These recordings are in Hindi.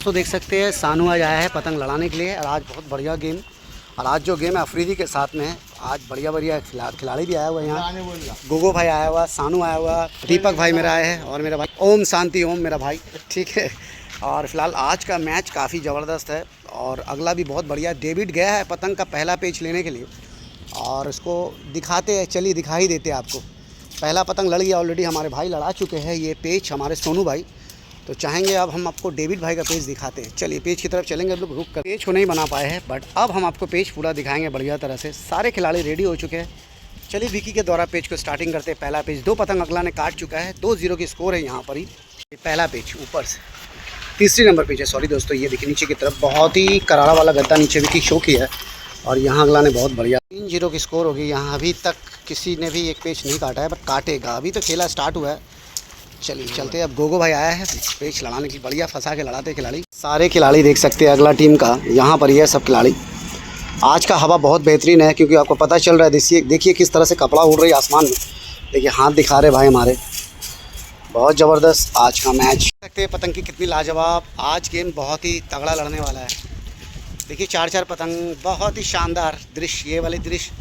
तो देख सकते हैं सानू आज आया है पतंग लड़ाने के लिए और आज बहुत बढ़िया गेम। और आज जो गेम है अफरीदी के साथ में है। आज बढ़िया बढ़िया खिलाड़ी भी आया हुआ है यहाँ। गोगो भाई आया हुआ, सानू आया हुआ, दीपक भाई मेरा आया है और मेरा भाई ओम शांति ओम मेरा भाई, ठीक है। और फिलहाल आज का मैच काफ़ी ज़बरदस्त है और अगला भी बहुत बढ़िया। डेविड गया है पतंग का पहला पेच लेने के लिए और उसको दिखाते हैं, चलिए दिखा ही देते हैं आपको। पहला पतंग लड़ गया ऑलरेडी, हमारे भाई लड़ा चुके हैं ये पेच हमारे सोनू भाई। तो चाहेंगे अब हम आपको डेविड भाई का पेज दिखाते हैं। चलिए पेज की तरफ चलेंगे। अब लोग रुक कर पेज को नहीं बना पाए हैं बट अब हम आपको पेज पूरा दिखाएंगे बढ़िया तरह से। सारे खिलाड़ी रेडी हो चुके हैं। चलिए विकी के द्वारा पेज को स्टार्टिंग करते हैं। पहला पेज 2 पतंग अगला ने काट चुका है, 2-0 की स्कोर है यहाँ पर ही। पहला पेज ऊपर से तीसरी नंबर पेज है, सॉरी दोस्तों, ये देखिए नीचे की तरफ बहुत ही करारा वाला गद्दा नीचे विकी शो किया है और यहाँ अगला ने बहुत बढ़िया 3-0 की स्कोर होगी। यहाँ अभी तक किसी ने भी एक पेज नहीं काटा है बट काटेगा, अभी तो खेला स्टार्ट हुआ है। चलिए चलते हैं। अब गोगो भाई आया है पेच लड़ाने की, बढ़िया फंसा के लड़ाते खिलाड़ी। सारे खिलाड़ी देख सकते हैं अगला टीम का यहाँ पर ही है सब खिलाड़ी। आज का हवा बहुत बेहतरीन है क्योंकि आपको पता चल रहा है, देखिए किस तरह से कपड़ा उड़ रही है आसमान में। देखिए हाथ दिखा रहे भाई हमारे, बहुत ज़बरदस्त आज का मैच। देख सकते हैं पतंग की कितनी लाजवाब। आज गेम बहुत ही तगड़ा लड़ने वाला है। देखिए 4-4 पतंग, बहुत ही शानदार दृश्य। ये वाली दृश्य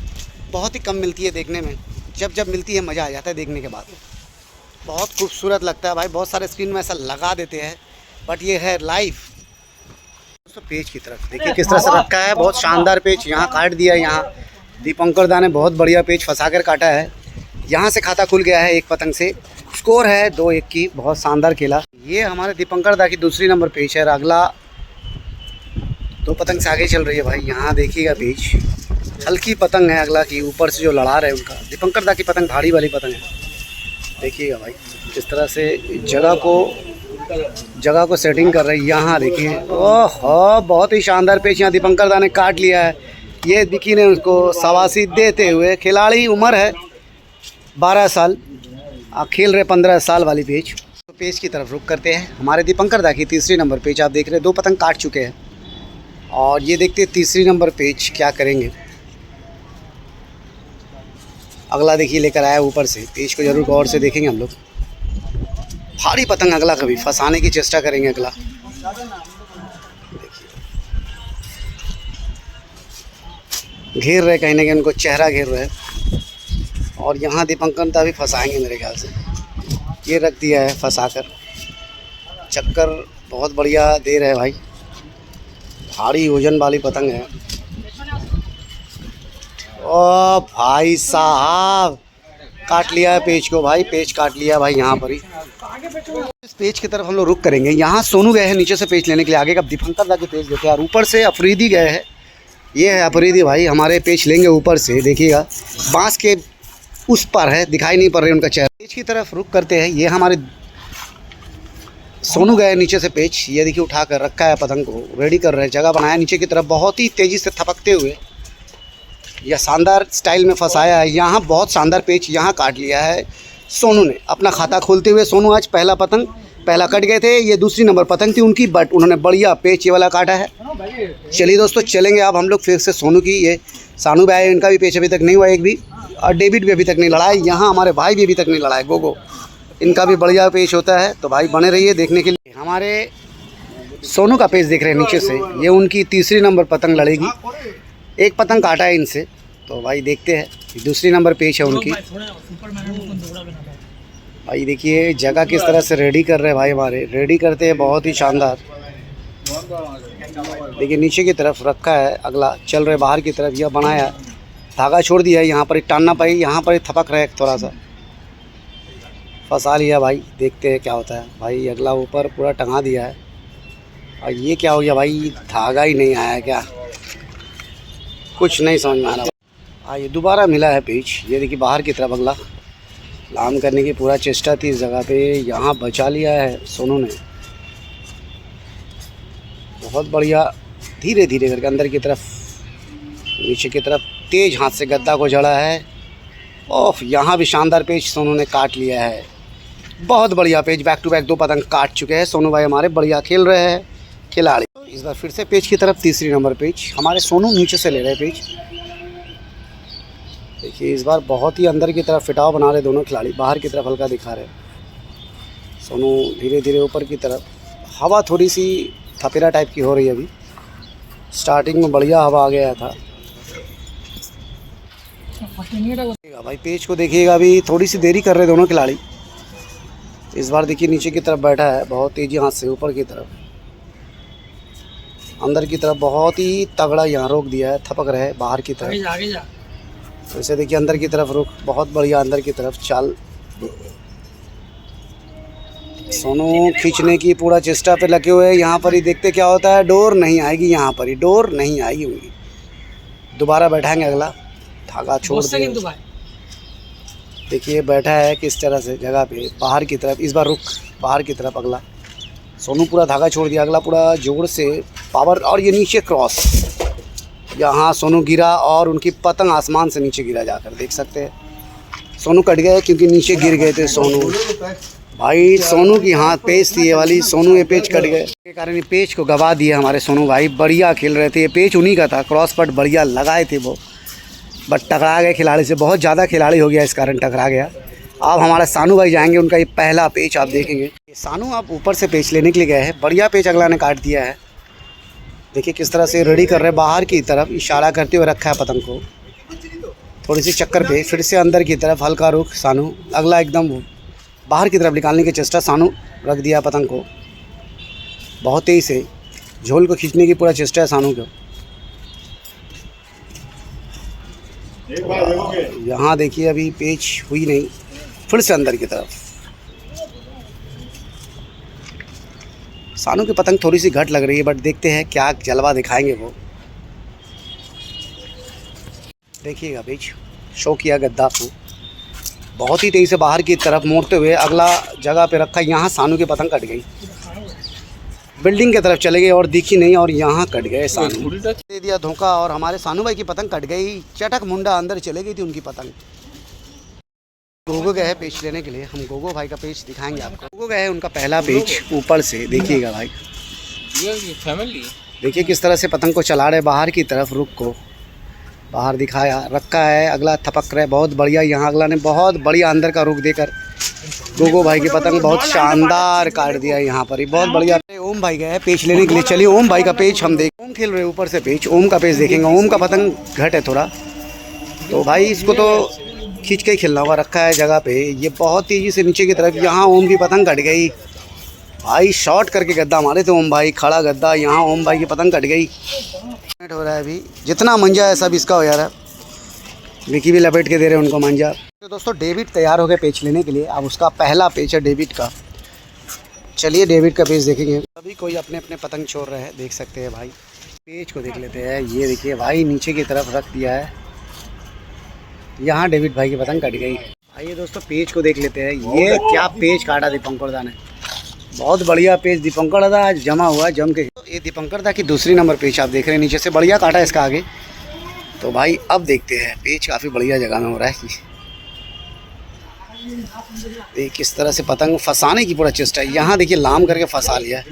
बहुत ही कम मिलती है देखने में, जब जब मिलती है मज़ा आ जाता है देखने के बाद। बहुत खूबसूरत लगता है भाई। बहुत सारे स्क्रीन में ऐसा लगा देते हैं बट ये है लाइव। दोस्तों पेज की तरफ देखिए किस तरह से रखा है, बहुत शानदार पेज यहाँ काट दिया है। यहाँ दीपंकर दा ने बहुत बढ़िया पेज फंसा कर काटा है। यहाँ से खाता खुल गया है एक पतंग से। स्कोर है 2-1 की, बहुत शानदार खेला। ये हमारे दीपंकर दा की दूसरी नंबर पेज है। अगला 2 पतंग से आगे चल रही है भाई। यहाँ देखिएगा पेज हल्की पतंग है अगला की, ऊपर से जो लड़ा रहे उनका। दीपंकर दा की पतंग भारी वाली पतंग है। देखिएगा भाई किस तरह से जगह को सेटिंग कर रहे हैं। यहाँ देखिए ओह बहुत ही शानदार पेच यहाँ दीपंकर दा ने काट लिया है। ये विकी ने उसको शाबाशी देते हुए, खिलाड़ी उम्र है 12 साल, खेल रहे 15 साल वाली पेच। तो पेच की तरफ रुक करते हैं। हमारे दीपंकर दा की तीसरी नंबर पेच आप देख रहे हैं, 2 पतंग काट चुके हैं और ये देखते हैं तीसरी नंबर पेच क्या करेंगे। अगला देखिए लेकर आया ऊपर से, पेज को जरूर गौर से देखेंगे हम लोग। भारी पतंग अगला कभी फंसाने की चेष्टा करेंगे। अगला देखिए घेर रहे, कहीं ना कहीं उनको चेहरा घेर रहे और यहाँ दीपंकर दा भी फंसाएंगे मेरे ख्याल से। ये रख दिया है फंसाकर, चक्कर बहुत बढ़िया दे रहे भाई। भारी वजन वाली पतंग है। ओ भाई साहब काट लिया है पेज को भाई, पेज काट लिया भाई यहाँ पर ही। इस पेज की तरफ हम लोग रुक करेंगे। यहाँ सोनू गए हैं नीचे से पेज लेने के लिए, आगे का दीपंकर दा के पेज देते हैं और ऊपर से अफरीदी गए हैं। ये है अफरीदी भाई, हमारे पेज लेंगे ऊपर से। देखिएगा बांस के उस पर है, दिखाई नहीं पड़ रही उनका चेहरा। पेज की तरफ रुक करते हैं। ये हमारे सोनू गए नीचे से पेज, ये देखिए उठा कर रखा है पतंग को, रेडी कर रहे हैं, जगह बनाया नीचे की तरफ। बहुत ही तेज़ी से थपकते हुए यह शानदार स्टाइल में फंसाया है। यहाँ बहुत शानदार पेच यहाँ काट लिया है सोनू ने अपना खाता खोलते हुए। सोनू आज पहला कट गए थे, ये दूसरी नंबर पतंग थी उनकी बट उन्होंने बढ़िया पेच ये वाला काटा है। चलिए दोस्तों चलेंगे अब हम लोग फिर से सोनू की। ये सानू भाई इनका भी पेच अभी तक नहीं हुआ एक भी, और डेविड भी अभी तक नहीं लड़ा है। यहाँ हमारे भाई भी अभी तक नहीं लड़ा है, गोगो, इनका भी बढ़िया पेच होता है। तो भाई बने रहिए देखने के लिए। हमारे सोनू का पेच देख रहे हैं नीचे से, ये उनकी तीसरी नंबर पतंग लड़ेगी। एक पतंग काटा है इनसे, तो भाई देखते हैं। दूसरी नंबर पेच है उनकी। भाई देखिए जगह किस तरह से रेडी कर रहे हैं भाई हमारे, रेडी करते हैं बहुत ही शानदार। देखिए नीचे की तरफ रखा है, अगला चल रहे बाहर की तरफ। यह बनाया धागा छोड़ दिया है, यहाँ पर ही टानना पाई, यहाँ पर ही थपक रहे थोड़ा सा, फंसा लिया भाई। देखते हैं क्या होता है भाई। अगला ऊपर पूरा टंगा दिया है और ये क्या हो गया भाई, धागा ही नहीं आया क्या, कुछ नहीं समझ में आ रहा। ये दोबारा मिला है पेच। ये देखिए बाहर की तरफ अगला लाम करने की पूरा चेष्टा थी इस जगह पे, यहाँ बचा लिया है सोनू ने। बहुत बढ़िया, धीरे धीरे करके अंदर की तरफ, नीचे की तरफ तेज हाथ से गद्दा को जड़ा है। ओफ यहाँ भी शानदार पेच सोनू ने काट लिया है। बहुत बढ़िया पेच, बैक टू बैक 2 पतंग काट चुके हैं सोनू भाई हमारे, बढ़िया खेल रहे हैं खिलाड़ी। इस बार फिर से पेच की तरफ तीसरी नंबर पेच, हमारे सोनू नीचे से ले रहे पेच। देखिए इस बार बहुत ही अंदर की तरफ फिटाव बना रहे दोनों खिलाड़ी, बाहर की तरफ हल्का दिखा रहे। सोनू धीरे धीरे ऊपर की तरफ, हवा थोड़ी सी थपेरा टाइप की हो रही है अभी। स्टार्टिंग में बढ़िया हवा आ गया था। भाई पेच को देखिएगा, अभी थोड़ी सी देरी कर रहे दोनों खिलाड़ी। इस बार देखिए नीचे की तरफ बैठा है, बहुत तेज़ी हाथ से ऊपर की तरफ, अंदर की तरफ बहुत ही तगड़ा यहाँ रोक दिया है, थपक रहे बाहर की तरफ। आगे जा। वैसे देखिए अंदर की तरफ रुख बहुत बढ़िया, अंदर की तरफ चाल। सोनू खींचने की पूरा चेष्टा पे लगे हुए हैं। यहाँ पर ही देखते क्या होता है। डोर नहीं आएगी, यहाँ पर ही डोर नहीं आएगी उनकी। दोबारा बैठाएंगे, अगला धागा छोड़ दिया। देखिए बैठा है किस तरह से जगह पे, बाहर की तरफ। इस बार रुख बाहर की तरफ, अगला सोनू पूरा धागा छोड़ दिया, अगला पूरा जोर से पावर। और ये नीचे क्रॉस, यहाँ सोनू गिरा और उनकी पतंग आसमान से नीचे गिरा जाकर, देख सकते हैं। सोनू कट गए क्योंकि नीचे गिर गए थे सोनू। भाई सोनू की हाथ पेच थी ये वाली, सोनू ये पेच कट गए के कारण ये पेच को गवा दिया हमारे सोनू भाई। बढ़िया खेल रहे थे, ये पेच उन्हीं का था, क्रॉस पट बढ़िया लगाए थे वो, बट टकरा गए खिलाड़ी से। बहुत ज़्यादा खिलाड़ी हो गया इस कारण टकरा गया। अब हमारा सानू भाई जाएंगे, उनका ये पहला पेच आप देखेंगे। सानू आप ऊपर से पेच लेने के लिए गए हैं, बढ़िया पेच अगला ने काट दिया है। देखिए किस तरह से रेडी कर रहे हैं, बाहर की तरफ इशारा करते हुए रखा है पतंग को। थोड़ी सी चक्कर पे फिर से अंदर की तरफ हल्का रुख सानू, अगला एकदम बाहर की तरफ निकालने की चेष्टा, सानू रख दिया पतंग को बहुत तेज़ी से। झोल को खींचने की पूरा चेष्टा है सानू को। यहाँ देखिए अभी पेच हुई नहीं, फिर से अंदर की तरफ। सानू की पतंग थोड़ी सी घट लग रही है, बट देखते हैं क्या जलवा दिखाएंगे वो। देखिएगा पेच शो किया गद्दा को बहुत ही तेज़ी से बाहर की तरफ मोड़ते हुए, अगला जगह पे रखा। यहाँ सानू की पतंग कट गई, बिल्डिंग की तरफ चले गए और दिखी नहीं, और यहाँ कट गए सानू। दे दिया धोखा और हमारे सानू भाई की पतंग कट गई। चटक मुंडा अंदर चले गई थी उनकी पतंग। गोगो गए हैं पेच लेने के लिए, हम गोगो भाई का पेच दिखाएंगे आपको। गोगो गए हैं, उनका पहला पेच ऊपर से देखिएगा भाई। फैमिली देखिए किस तरह से पतंग को चला रहे बाहर की तरफ, रुख को बाहर दिखाया रखा है, अगला थपक रहे बहुत बढ़िया। यहाँ अगला ने बहुत बढ़िया अंदर का रुख देकर गोगो भाई की पतंग बहुत शानदार काट दिया यहाँ पर ही, बहुत बढ़िया। ओम भाई गए पेच लेने के लिए, चलिए ओम भाई का पेच हम देख। ओम खेल रहे ऊपर से पेच, ओम का पेच देखेंगे। ओम का पतंग घट है थोड़ा, तो भाई इसको तो खींच के ही खेलना हुआ, रखा है जगह पे। ये बहुत तेज़ी से नीचे की तरफ, यहाँ ओम की पतंग कट गई भाई। शॉर्ट करके गद्दा मारे थे ओम भाई, खड़ा गद्दा, यहाँ ओम भाई की पतंग कट गई। हो रहा है अभी, जितना मंजा है सब इसका हो जा रहा है। विकी भी लपेट के दे रहे हैं उनको मंजा। तो दोस्तों डेविड तैयार हो गए पेच लेने के लिए। अब उसका पहला पेच है डेविड का। चलिए डेविड का पेच देखेंगे। सभी कोई अपने अपने पतंग छोड़ रहे हैं, देख सकते हैं भाई। पेच को देख लेते हैं। ये देखिए भाई नीचे की तरफ रख दिया है, यहाँ डेविड भाई की पतंग कट गई। आइए दोस्तों पेच को देख लेते हैं। ये क्या पेच काटा दीपंकर दा ने, बहुत बढ़िया पेच दीपंकर दा आज जमा हुआ जम के। ये दीपंकर दा की दूसरी नंबर पेच आप देख रहे हैं, नीचे से बढ़िया काटा है इसका आगे। तो भाई अब देखते हैं, पेच काफ़ी बढ़िया जगह में हो रहा है। ये किस तरह से पतंग फंसाने की पूरा चेष्टा है। यहाँ देखिए लाम करके फंसा लिया है।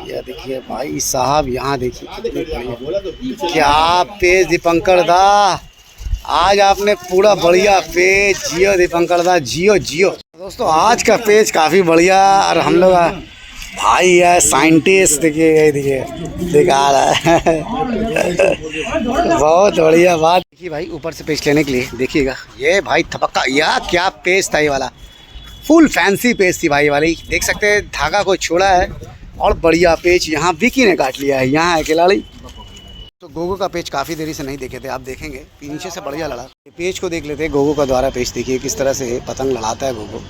यह देखिए भाई साहब, यहाँ देखिए कितनी बढ़िया क्या पेच दीपंकर दा, आज आपने पूरा बढ़िया पेच। जियो दीपंकर दा, जियो जियो। दोस्तों आज का पेच काफ़ी बढ़िया, और हम लोग भाई है साइंटिस्ट, देखिए दिखा रहा है बहुत बढ़िया बात। देखिए भाई ऊपर से पेच लेने के लिए देखिएगा, ये भाई थपक्का, या क्या पेच था ये वाला, फुल फैंसी पेच थी भाई वाली। देख सकते हैं धागा को छोड़ा है और बढ़िया पेच यहाँ विकी ने काट लिया है। यहाँ है खिलाड़ी। तो गोगो का पेच काफ़ी देरी से नहीं देखे थे, आप देखेंगे नीचे से बढ़िया लड़ा। पेच को देख लेते हैं गोगो का द्वारा पेच। देखिए किस तरह से पतंग लड़ाता है गोगो,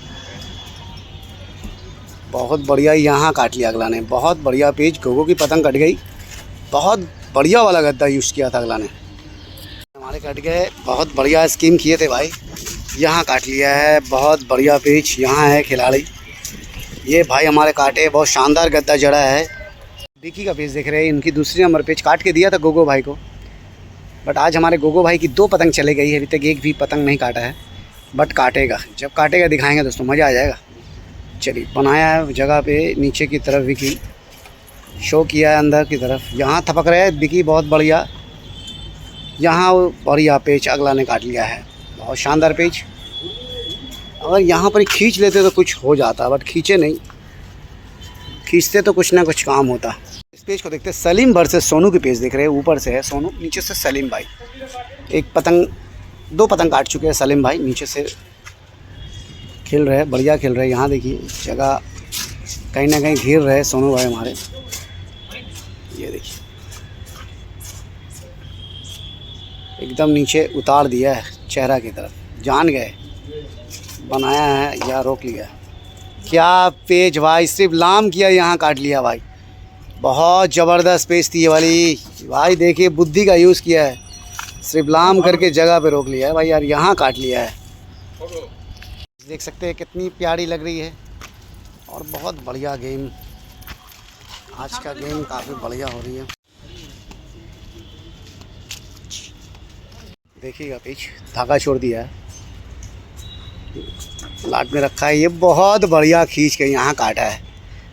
बहुत बढ़िया। यहाँ काट लिया अगला ने, बहुत बढ़िया पेच। गोगो की पतंग कट गई, बहुत बढ़िया वाला गद्दा यूज़ किया था अगला ने, हमारे कट गए। बहुत बढ़िया स्कीम किए थे भाई। यहाँ काट लिया है, बहुत बढ़िया पेच। यहाँ है खिलाड़ी, ये भाई हमारे काटे, बहुत शानदार गद्दा जड़ा है। विकी का पेच देख रहे हैं, इनकी दूसरी नंबर पेच काट के दिया था गोगो भाई को, बट आज हमारे गोगो भाई की 2 पतंग चले गई है, अभी तक एक भी पतंग नहीं काटा है, बट काटेगा। जब काटेगा दिखाएंगे दोस्तों, मज़ा आ जाएगा। चलिए बनाया है जगह पे नीचे की तरफ, विकी शो किया है अंदर की तरफ। यहाँ थपक रहे हैं विकी, बहुत बढ़िया। यहाँ बढ़िया पेच अगला ने काट लिया है, बहुत शानदार पेच। अगर यहाँ पर खींच लेते तो कुछ हो जाता, बट खींचे नहीं। खींचते तो कुछ ना कुछ काम होता। इस पेज को देखते हैं, सलीम वर्सेस सोनू की पेज देख रहे हैं। ऊपर से है सोनू, नीचे से सलीम भाई। एक पतंग, 2 पतंग काट चुके हैं सलीम भाई, नीचे से खेल रहे हैं, बढ़िया खेल रहे हैं। यहाँ देखिए जगह कहीं ना कहीं घेर रहे सोनू भाई हमारे। ये देखिए एकदम नीचे उतार दिया है चेहरा की तरफ, जान गए बनाया है या रोक लिया। क्या पेज भाई, सिर्फ लाम किया यहाँ काट लिया भाई। बहुत ज़बरदस्त पेज थी ये वाली भाई। देखिए बुद्धि का यूज़ किया है, सिर्फ लाम करके जगह पे रोक लिया है भाई यार, यहाँ काट लिया है। देख सकते हैं कितनी प्यारी लग रही है और बहुत बढ़िया गेम। आज का गेम काफ़ी बढ़िया हो रही है। देखिएगा पेज धागा छोड़ दिया है, लाट में रखा है। ये बहुत बढ़िया खींच के यहाँ काटा है।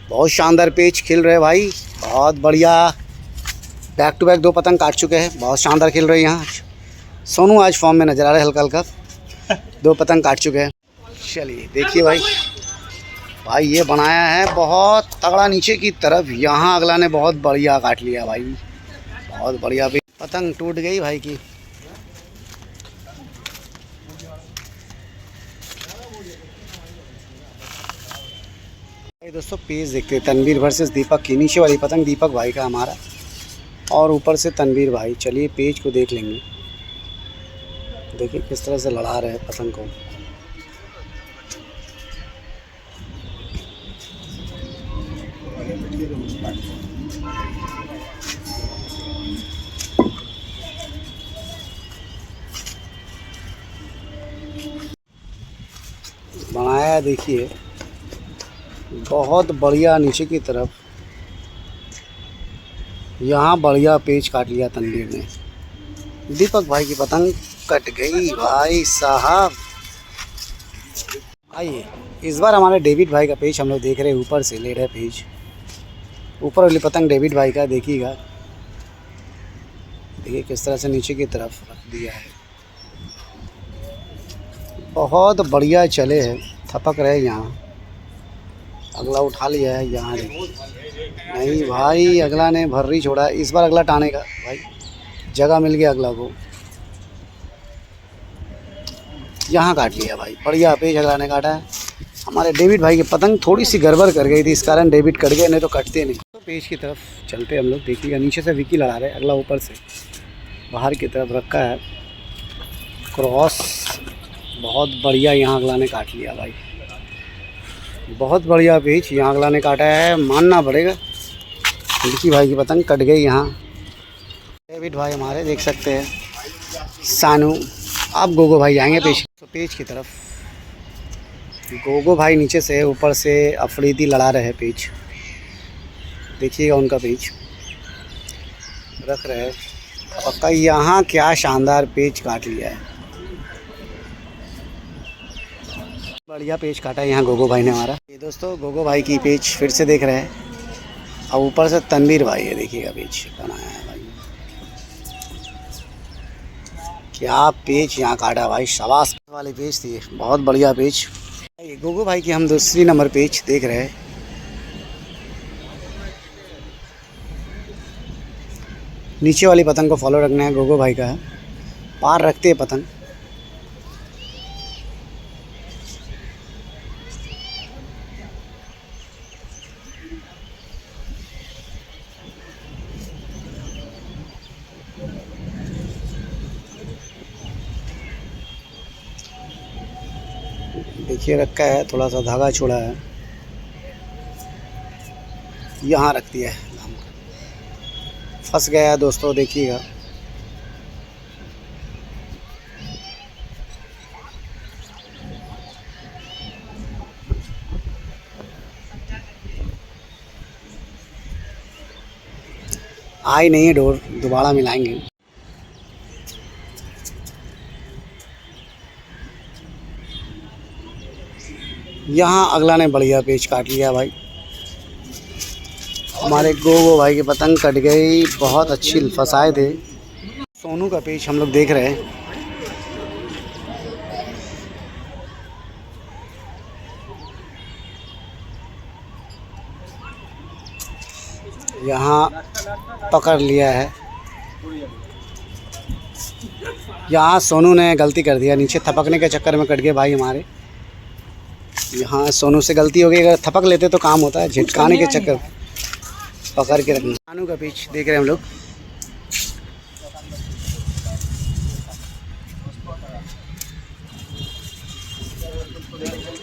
बहुत शानदार पेज खेल रहे भाई, बहुत बढ़िया। बैक टू बैक 2 पतंग काट चुके हैं, बहुत शानदार खेल रहे हैं यहाँ। सोनू आज फॉर्म में नज़र आ रहा है हल्का हल्का, 2 पतंग काट चुके हैं। चलिए देखिए भाई, भाई ये बनाया है बहुत तगड़ा नीचे की तरफ। यहाँ अगला ने बहुत बढ़िया काट लिया भाई, बहुत बढ़िया। पतंग टूट गई भाई की। दोस्तों पेज देखते हैं, तनवीर वर्सेस दीपक की। नीचे वाली पतंग दीपक भाई का हमारा और ऊपर से तनवीर भाई। चलिए पेज को देख लेंगे, देखिए किस तरह से लड़ा रहे हैं पतंग को। बनाया देखिए बहुत बढ़िया नीचे की तरफ। यहाँ बढ़िया पेज काट लिया तनवीर ने। दीपक भाई की पतंग कट गई भाई साहब। आइए इस बार हमारे डेविड भाई का पेज हम लोग देख रहे हैं, ऊपर से ले रहे पेज। ऊपर वाली पतंग डेविड भाई का देखिएगा, देखिए किस तरह से नीचे की तरफ रख दिया है। बहुत बढ़िया चले हैं, थपक रहे यहाँ। अगला उठा लिया है यहाँ, नहीं भाई अगला ने भर्री छोड़ा। इस बार अगला टानेगा भाई, जगह मिल गया अगला को। यहाँ काट लिया भाई, बढ़िया पेज अगला ने काटा है। हमारे डेविड भाई की पतंग थोड़ी सी गड़बड़ कर गई थी, इस कारण डेविड कट गए, नहीं तो कटते नहीं। तो पेज की तरफ चलते हम लोग, देखिएगा नीचे से विकी लड़ा रहे, अगला ऊपर से बाहर की तरफ रखा है क्रॉस। बहुत बढ़िया यहाँ अगला ने काट लिया भाई, बहुत बढ़िया पेज यहाँ अगला ने काटा है, मानना पड़ेगा। विकी भाई की पतंग कट गई यहाँ। डेविड भाई हमारे देख सकते हैं, सानू। अब गोगो भाई आएंगे पेज, तो पेज की तरफ गोगो भाई नीचे से ऊपर से अफरीदी लड़ा रहे हैं पेज। देखिएगा उनका पेज रख रहे हैं पक्का। यहाँ क्या शानदार पेज काट लिया है, बढ़िया पेज काटा है यहाँ गोगो भाई ने हमारा। ये दोस्तों गोगो भाई की पेज फिर से देख रहे हैं। अब ऊपर से तनवीर भाई है, देखिएगा पेज बनाया है भाई। क्या पेज यहाँ काटा भाई, शाबाश वाली पेज थी, बहुत बढ़िया पेज। ये गोगो भाई की हम दूसरी नंबर पेज देख रहे हैं। नीचे वाली पतंग को फॉलो रखना है, गोगो भाई का है, पार रखते हैं पतंग। देखिए रखा है, थोड़ा सा धागा छोड़ा है, यहाँ रख दिया है, फंस गया है दोस्तों। देखिएगा आई नहीं है डोर, दोबारा मिलाएंगे। यहाँ अगला ने बढ़िया पेच काट लिया भाई। हमारे गोगो भाई की पतंग कट गई, बहुत अच्छी फंसाए थे। सोनू का पेच हम लोग देख रहे हैं। यहाँ पकड़ लिया है। यहाँ सोनू ने गलती कर दिया, नीचे थपकने के चक्कर में कट गए भाई हमारे। यहाँ सोनू से गलती हो गई, अगर थपक लेते तो काम होता है, झटकाने के चक्कर पकड़ के रखना। सानू का पिच देख रहे हैं हम लोग।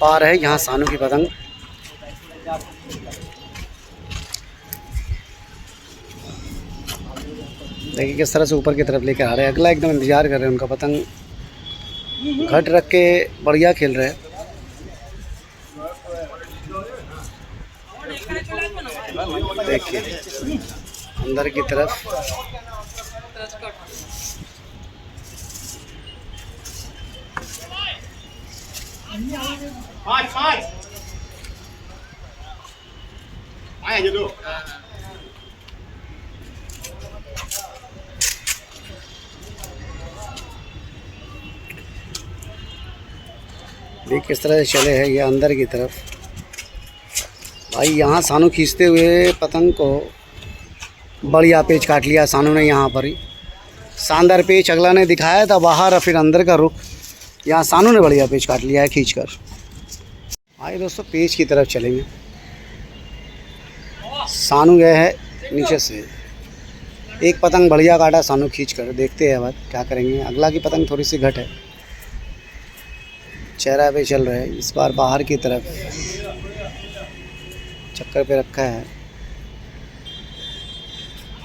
पार है यहाँ सानू की पतंग। देखिए किस तरह से ऊपर की तरफ लेकर आ रहे हैं। अगला एकदम इंतजार कर रहे हैं उनका। पतंग घट रख के बढ़िया खेल रहे हैं। देखिए अंदर की तरफ देख किस तरह से चले हैं ये अंदर की तरफ। भाई यहाँ सानू खींचते हुए पतंग को बढ़िया पेच काट लिया सानू ने। यहाँ पर ही शानदार पेच अगला ने दिखाया था बाहर, और फिर अंदर का रुख यहाँ सानू ने बढ़िया पेच काट लिया है खींचकर। आइए दोस्तों पेच की तरफ चलेंगे। सानू गए है नीचे से, एक पतंग बढ़िया काटा सानू खींचकर। देखते हैं बात क्या करेंगे। अगला की पतंग थोड़ी सी घट है, चेहरा पे चल रहा है। इस बार बाहर की तरफ चक्कर पे रखा है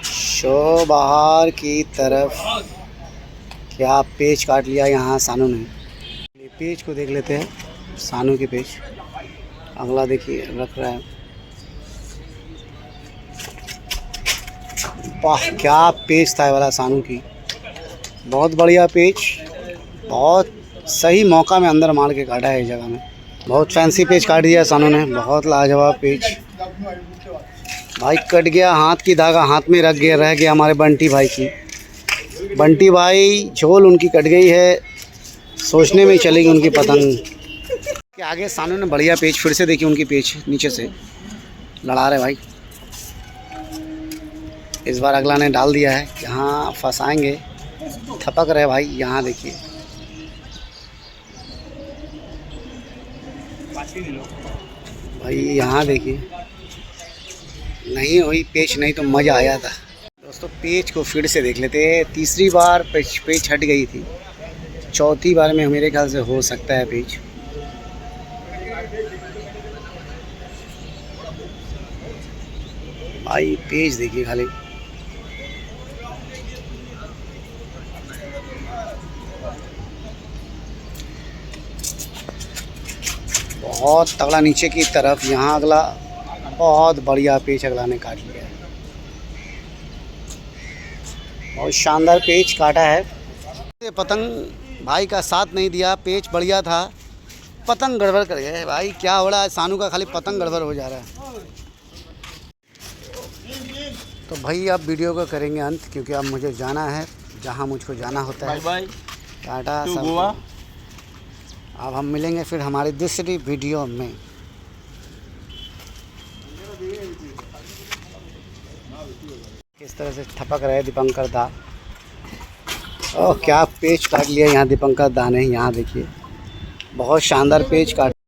शो, बाहर की तरफ क्या पेच काट लिया यहाँ सानू ने। पेच को देख लेते हैं, सानू की पेच। अगला देखिए रख रहा है, वाह क्या पेच था वाला सानू की। बहुत बढ़िया पेच, बहुत सही मौका में अंदर मार के काटा है इस जगह में। बहुत फैंसी पेच काट दिया सानू ने, बहुत लाजवाब पेच। भाई कट गया हाथ की धागा, हाथ में रह गया हमारे बंटी भाई की। बंटी भाई झोल उनकी कट गई है, सोचने में ही चलेगी उनकी पतंग के आगे। सानू ने बढ़िया पेच फिर से देखी, उनकी पेच नीचे से लड़ा रहे भाई। इस बार अगला ने डाल दिया है, यहाँ फंसाएंगे, थपक रहे भाई। यहाँ देखिए भाई, यहाँ देखिए नहीं हुई पेच, नहीं तो मज़ा आया था। दोस्तों पेच को फिर से देख लेते हैं। तीसरी बार पेच हट गई थी, चौथी बार में मेरे ख्याल से हो सकता है पेच। भाई पेच देखिए खाली, बहुत तगड़ा नीचे की तरफ। यहाँ अगला बहुत बढ़िया पेच अगला ने काट लिया है, बहुत शानदार पेच काटा है। पतंग भाई का साथ नहीं दिया, पेच बढ़िया था, पतंग गड़बड़ कर गए भाई। क्या हो रहा है सानू का, खाली पतंग गड़बड़ हो जा रहा है। तो भाई अब वीडियो को करेंगे अंत, क्योंकि अब मुझे जाना है जहाँ मुझको जाना होता है। बाय टाटा सब। गोवा। अब हम मिलेंगे फिर हमारी दूसरी वीडियो में। किस तरह से थपक रहे दीपंकर दा। ओह क्या पेच काट लिया यहाँ दीपंकर दा ने। यहाँ देखिए बहुत शानदार पेच काट